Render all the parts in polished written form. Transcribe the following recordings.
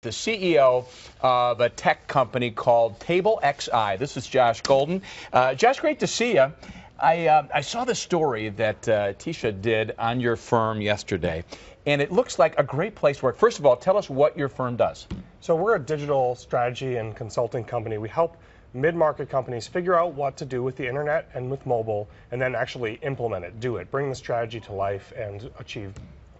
the CEO of a tech company called Table XI. This is Josh Golden. Josh, great to see you. I saw the story that Tisha did on your firm yesterday, and it looks like a great place to work. First of all, tell us what your firm does. So we're a digital strategy and consulting company. We help mid-market companies figure out what to do with the internet and with mobile, and then actually implement it, do it, bring the strategy to life, and achieve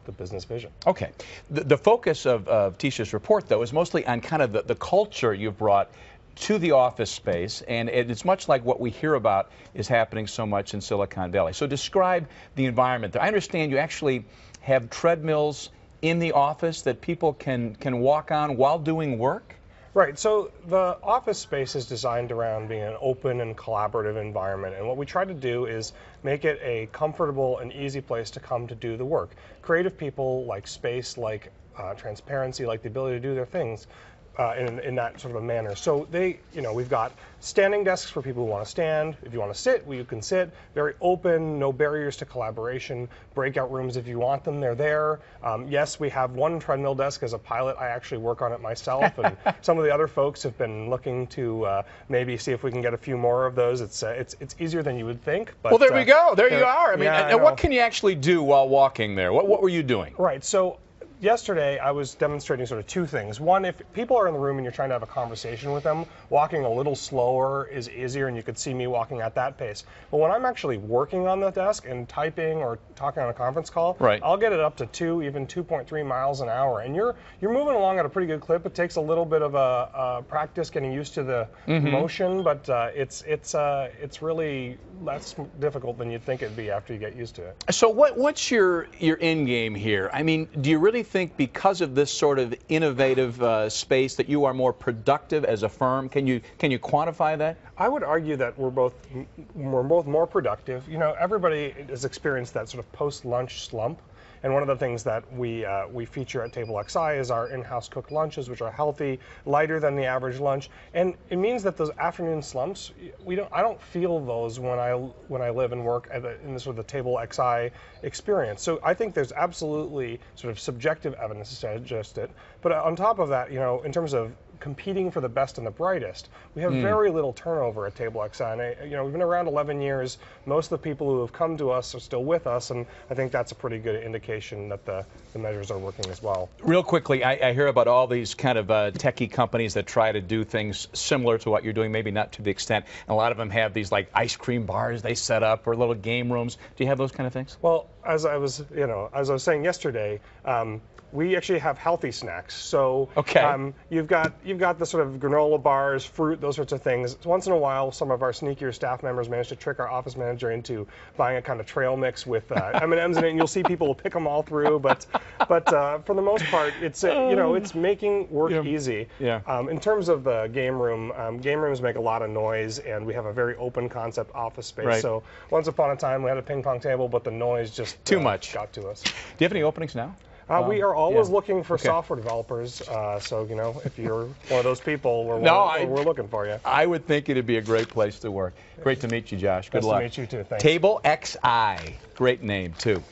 the business vision. Okay. The focus of Tisha's report, though, is mostly on kind of the culture you've brought to the office space, and it's much like what we hear about is happening so much in Silicon Valley. So describe the environment there. I understand you actually have treadmills in the office that people can walk on while doing work? Right, so the office space is designed around being an open and collaborative environment, and what we try to do is make it a comfortable and easy place to come to do the work. Creative people like space, like transparency, like the ability to do their things in that sort of a manner. So we've got standing desks for people who want to stand. If you want to sit, well, you can sit. Very open, no barriers to collaboration. Breakout rooms, if you want them, they're there. Yes, we have one treadmill desk as a pilot. I actually work on it myself, and some of the other folks have been looking to maybe see if we can get a few more of those. It's easier than you would think. But, well, there we go. There you are. I mean, yeah, and what can you actually do while walking there? What were you doing? Right. So yesterday, I was demonstrating sort of two things. One, if people are in the room and you're trying to have a conversation with them, walking a little slower is easier, and you could see me walking at that pace. But when I'm actually working on the desk and typing or talking on a conference call, right, I'll get it up to 2, even 2.3 miles an hour. And you're moving along at a pretty good clip. It takes a little bit of a practice getting used to the motion, but it's really less difficult than you'd think it'd be after you get used to it. So what's your end game here? I mean, do you really think because of this sort of innovative space that you are more productive as a firm? Can you quantify that? I would argue that we're both more productive. You know, everybody has experienced that sort of post-lunch slump. And one of the things that we feature at Table XI is our in-house cooked lunches, which are healthy, lighter than the average lunch, and it means that those afternoon slumps, I don't feel those when I live and work in the sort of the Table XI experience. So I think there's absolutely sort of subjective evidence to suggest it. But on top of that, in terms of competing for the best and the brightest, we have very little turnover at Table XI. And we've been around 11 years. Most of the people who have come to us are still with us, and I think that's a pretty good indication that the measures are working as well. Real quickly, I hear about all these kind of techie companies that try to do things similar to what you're doing, maybe not to the extent. And a lot of them have these like ice cream bars they set up or little game rooms. Do you have those kind of things? Well, as I was saying yesterday, we actually have healthy snacks. So you've got the sort of granola bars, fruit, those sorts of things. Once in a while, some of our sneakier staff members manage to trick our office manager into buying a kind of trail mix with M&Ms in it, and you'll see people will pick them all through. But for the most part, it's it's making work easy. Yeah. In terms of the game rooms make a lot of noise, and we have a very open concept office space. Right. So once upon a time, we had a ping pong table, but the noise just too much got to us. Do you have any openings now? We are always looking for software developers, so if you're one of those people, we're looking for you. I would think it'd be a great place to work. Great to meet you, Josh. Good luck. Nice to meet you too. Thanks. Table XI, great name too.